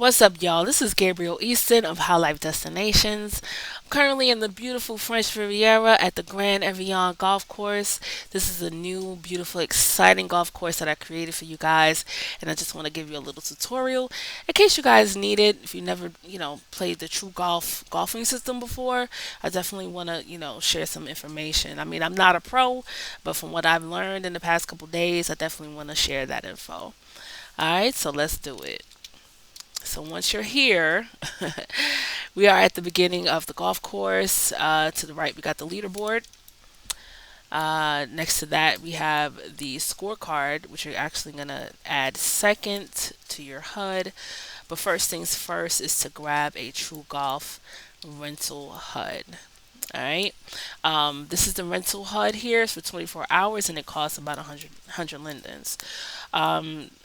What's up, y'all? This is Gabriel Easton of Highlife Destinations. I'm currently in the beautiful French Riviera at the Gran Evian golf course. This is a new, beautiful, exciting golf course that I created for you guys, and I just want to give you a little tutorial in case you guys need it. If you never, played the TrueGolf golfing system before, I definitely want to, share some information. I mean, I'm not a pro, but from what I've learned in the past couple days, I definitely want to share that info. All right, so let's do it. So once you're here, we are at the beginning of the golf course. To the right, we got the leaderboard. Next to that, we have the scorecard, which you're actually going to add second to your HUD. But first things first is to grab a True Golf rental HUD. All right. This is the rental HUD here. It's for 24 hours and it costs about 100 lindens.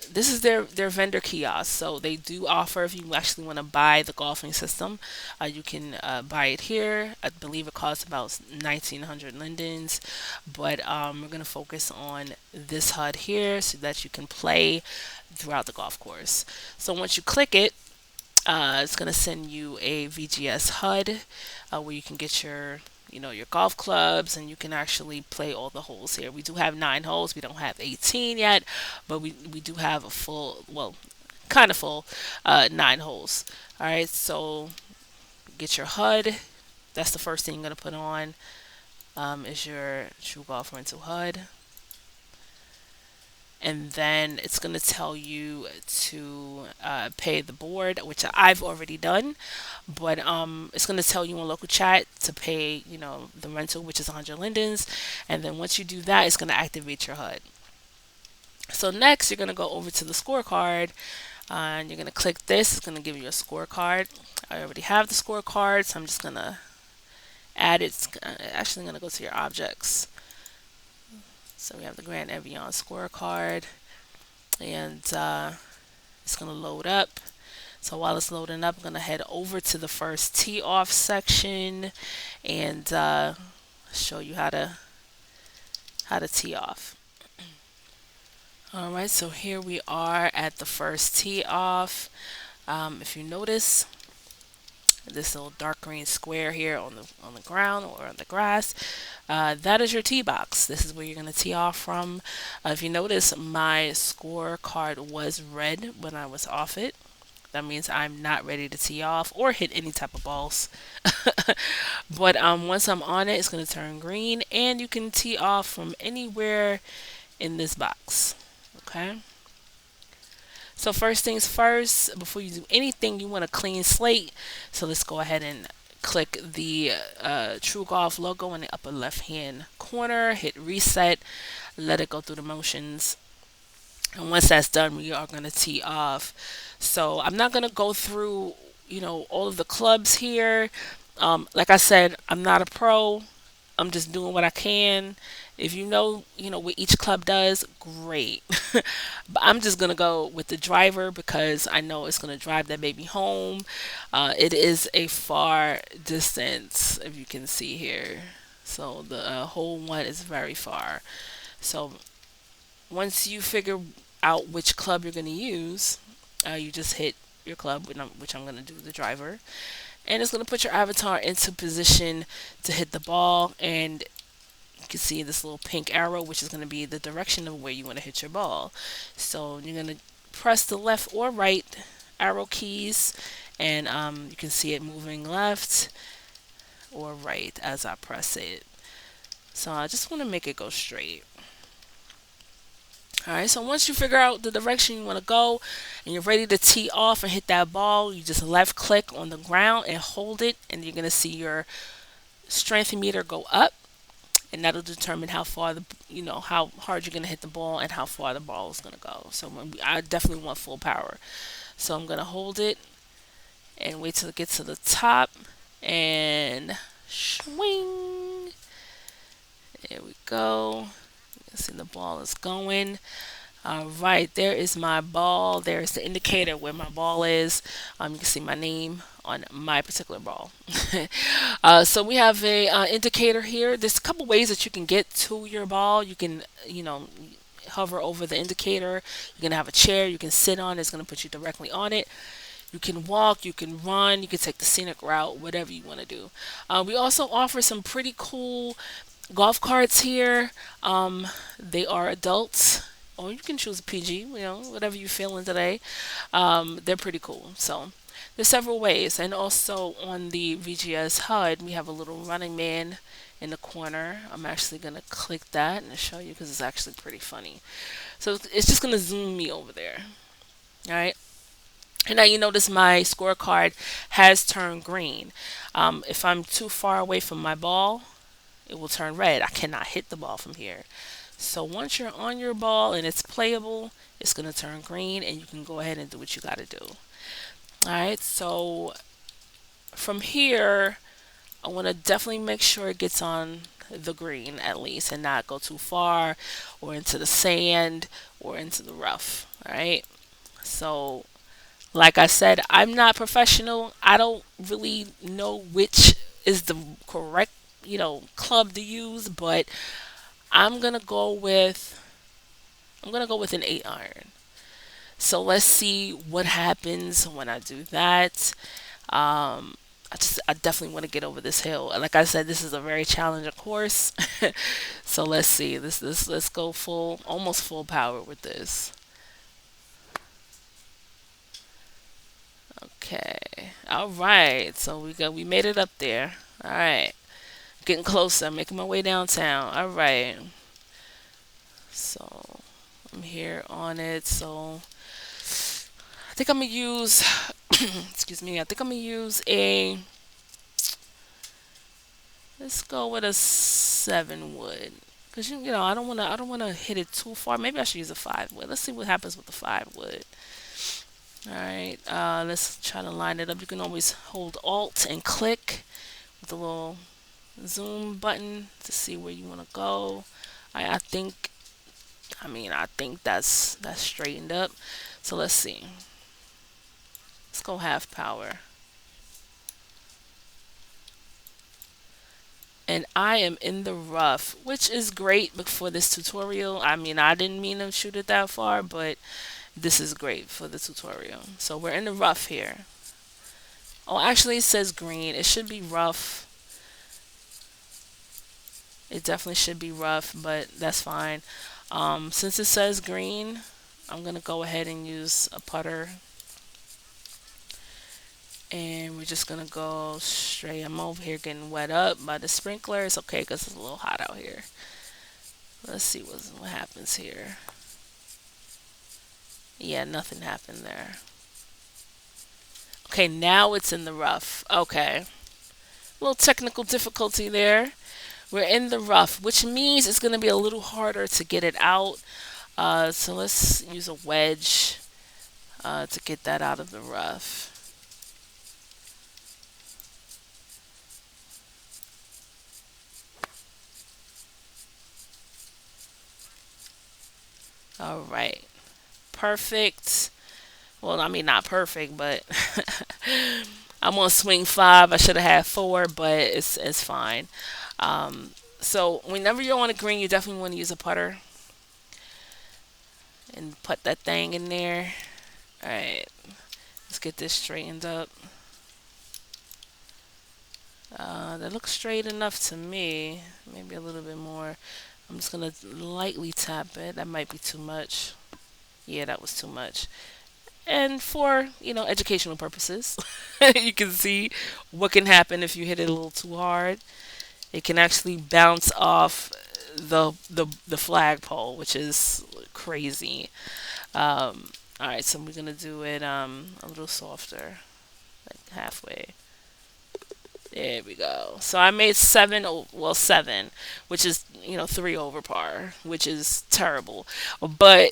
This is their vendor kiosk. So they do offer, if you actually want to buy the golfing system, you can buy it here. I believe it costs about 1900 lindens. But we're going to focus on this HUD here so that you can play throughout the golf course. So once you click it, it's going to send you a VGS HUD where you can get your golf clubs and you can actually play all the holes here. We do have 9 holes. We don't have 18 yet, but we do have a full, well, kind of full 9 holes. All right, so get your HUD. That's the first thing you're going to put on is your True Golf rental HUD. And then it's going to tell you to pay the board, which I've already done. But it's going to tell you in local chat to pay, the rental, which is 100 lindens. And then once you do that, it's going to activate your HUD. So next, you're going to go over to the scorecard, and you're going to click this. It's going to give you a scorecard. I already have the scorecard, so I'm just going to add it. It's actually going to go to your objects. So we have the Grand Evian scorecard, and it's going to load up. So while it's loading up, I'm going to head over to the first tee off section and show you how to tee off. All right, so here we are at the first tee off. If you notice, this little dark green square here on the ground or on the grass, that is your tee box. This is where you're going to tee off from. If you notice, my scorecard was red when I was off it. That means I'm not ready to tee off or hit any type of balls. But once I'm on it, it's going to turn green, and you can tee off from anywhere in this box. Okay. So first things first, before you do anything, you want a clean slate. So let's go ahead and click the True Golf logo in the upper left hand corner, hit reset, let it go through the motions. And once that's done, we are going to tee off. So I'm not going to go through, all of the clubs here. Like I said, I'm not a pro. I'm just doing what I can. If what each club does, great. But I'm just gonna go with the driver because I know it's gonna drive that baby home. It is a far distance, if you can see here. So the hole one is very far. So once you figure out which club you're gonna use, you just hit your club, which I'm gonna do the driver, and it's going to put your avatar into position to hit the ball, and you can see this little pink arrow, which is going to be the direction of where you want to hit your ball. So you're going to press the left or right arrow keys, and you can see it moving left or right as I press it. So I just want to make it go straight. Alright, so once you figure out the direction you want to go and you're ready to tee off and hit that ball, you just left click on the ground and hold it, and you're going to see your strength meter go up, and that'll determine how far how hard you're going to hit the ball and how far the ball is going to go. So I definitely want full power. So I'm going to hold it and wait till it gets to the top and swing. There we go. See, the ball is going. All right, there is my ball. There's the indicator where my ball is. You can see my name on my particular ball. So we have a indicator here. There's a couple ways that you can get to your ball. You can, hover over the indicator. You can have a chair you can sit on. It's going to put you directly on it. You can walk, you can run, you can take the scenic route, whatever you want to do. We also offer some pretty cool golf carts here. They are adults, or you can choose a PG, whatever you're feeling today. They're pretty cool. So there's several ways. And also on the VGS HUD, we have a little running man in the corner. I'm actually going to click that and show you because it's actually pretty funny. So it's just going to zoom me over there. All right. And now you notice my scorecard has turned green. If I'm too far away from my ball, it will turn red. I cannot hit the ball from here. So once you're on your ball and it's playable, it's going to turn green and you can go ahead and do what you got to do. All right, so from here, I want to definitely make sure it gets on the green at least and not go too far or into the sand or into the rough. All right, so like I said, I'm not professional. I don't really know which is the correct, club to use, but I'm gonna go with I'm gonna go with an 8 iron. So let's see what happens when I do that. I definitely want to get over this hill. And like I said, this is a very challenging course. So let's see. Let's go almost full power with this. Okay. All right. So we made it up there. All right. Getting closer. Making my way downtown. All right. So I'm here on it. So I think I'm gonna use. Excuse me. I think I'm gonna use a. Let's go with a 7 wood. Cause I don't wanna hit it too far. Maybe I should use a 5 wood. Let's see what happens with the 5 wood. All right. Let's try to line it up. You can always hold Alt and click with the little zoom button to see where you want to go. I think. I think that's straightened up. So let's see. Let's go half power. And I am in the rough, which is great for this tutorial. I didn't mean to shoot it that far, but this is great for the tutorial. So we're in the rough here. Oh, actually, it says green. It should be rough. It definitely should be rough, but that's fine. Since it says green, I'm going to go ahead and use a putter. And we're just going to go straight. I'm over here getting wet up by the sprinkler. It's okay because it's a little hot out here. Let's see what happens here. Yeah, nothing happened there. Okay, now it's in the rough. Okay. A little technical difficulty there. We're in the rough, which means it's going to be a little harder to get it out. So let's use a wedge to get that out of the rough. All right. Perfect. Well, not perfect, but I'm on swing 5. I should have had 4, but it's fine. So whenever you're on a green, you definitely want to use a putter and put that thing in there. All right, let's get this straightened up. That looks straight enough to me. Maybe a little bit more. I'm just gonna lightly tap it. That might be too much. Yeah, that was too much. And for educational purposes, you can see what can happen if you hit it a little too hard. It can actually bounce off the flagpole, which is crazy. All right, so we're gonna do it a little softer, like halfway. There we go. So I made 7, which is 3 over par, which is terrible, but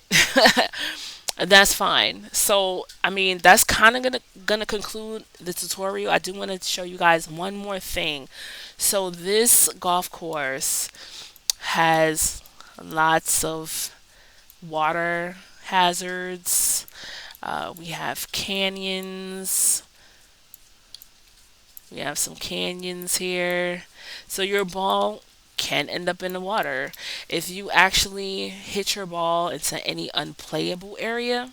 that's fine. So that's kind of gonna conclude the tutorial. I do want to show you guys one more thing. So this golf course has lots of water hazards. We have canyons. We have some canyons here. So your ball can end up in the water. If you actually hit your ball into any unplayable area,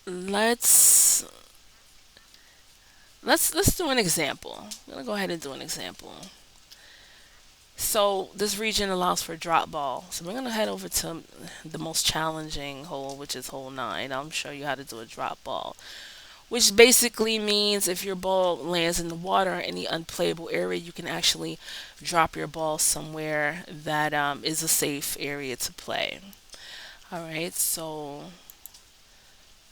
let's let's do an example. I'm gonna go ahead and do an example. So this region allows for drop ball. So we're gonna head over to the most challenging hole, which is hole 9. I'll show you how to do a drop ball, which basically means if your ball lands in the water or any unplayable area, you can actually drop your ball somewhere that is a safe area to play. All right, so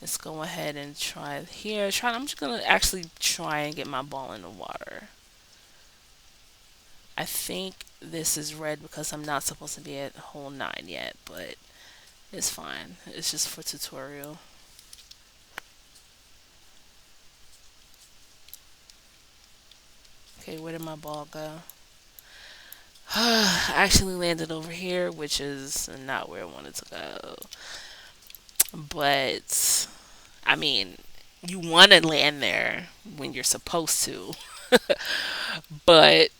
let's go ahead and try here. I'm just gonna actually try and get my ball in the water. I think this is red because I'm not supposed to be at hole 9 yet, but it's fine. It's just for tutorial. Okay, where did my ball go? I actually landed over here, which is not where I wanted to go. But, I mean, you want to land there when you're supposed to. But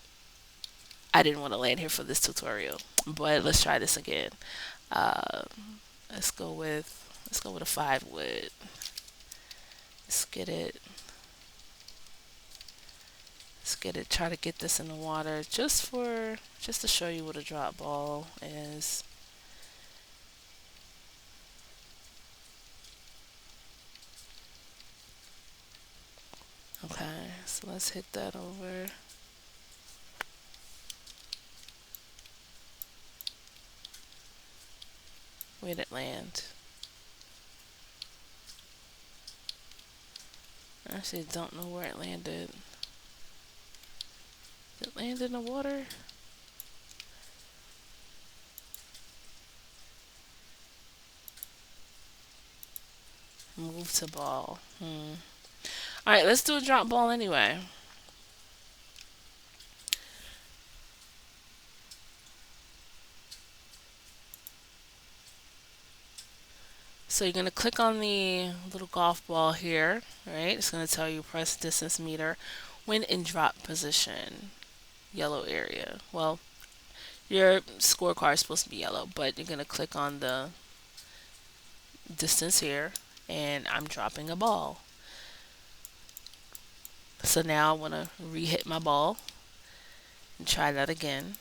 I didn't want to land here for this tutorial. But let's try this again. Uh, let's go with a 5 wood. Let's get it. Let's get it. Try to get this in the water just to show you what a drop ball is. Okay, so let's hit that over. Where'd it land? I actually don't know where it landed. Did it land in the water? Move to ball. Alright, let's do a drop ball anyway. So you're going to click on the little golf ball here, right? It's going to tell you press distance meter when in drop position. Yellow area. Well, your scorecard is supposed to be yellow, but you're going to click on the distance here, and I'm dropping a ball. So now I want to re-hit my ball and try that again.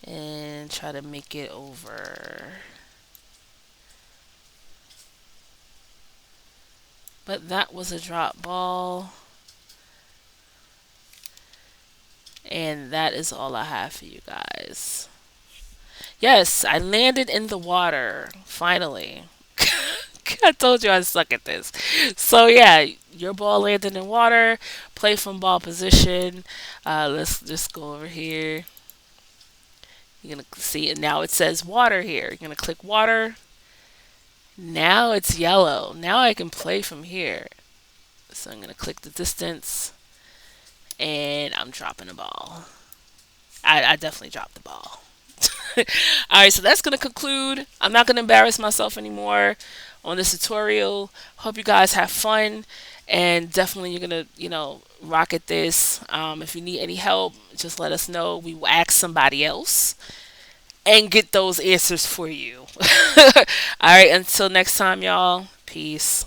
And try to make it over. But that was a drop ball. And that is all I have for you guys. Yes, I landed in the water. Finally. I told you I suck at this. So yeah, your ball landed in water. Play from ball position. Let's just go over here. You're gonna see it now. It says water here. You're gonna click water. Now it's yellow. Now I can play from here. So I'm gonna click the distance, and I'm dropping a ball. I definitely dropped the ball. All right, so that's going to conclude. I'm not going to embarrass myself anymore on this tutorial. Hope you guys have fun, and definitely you're going to, rock at this. If you need any help, just let us know. We will ask somebody else and get those answers for you. All right, until next time, y'all. Peace.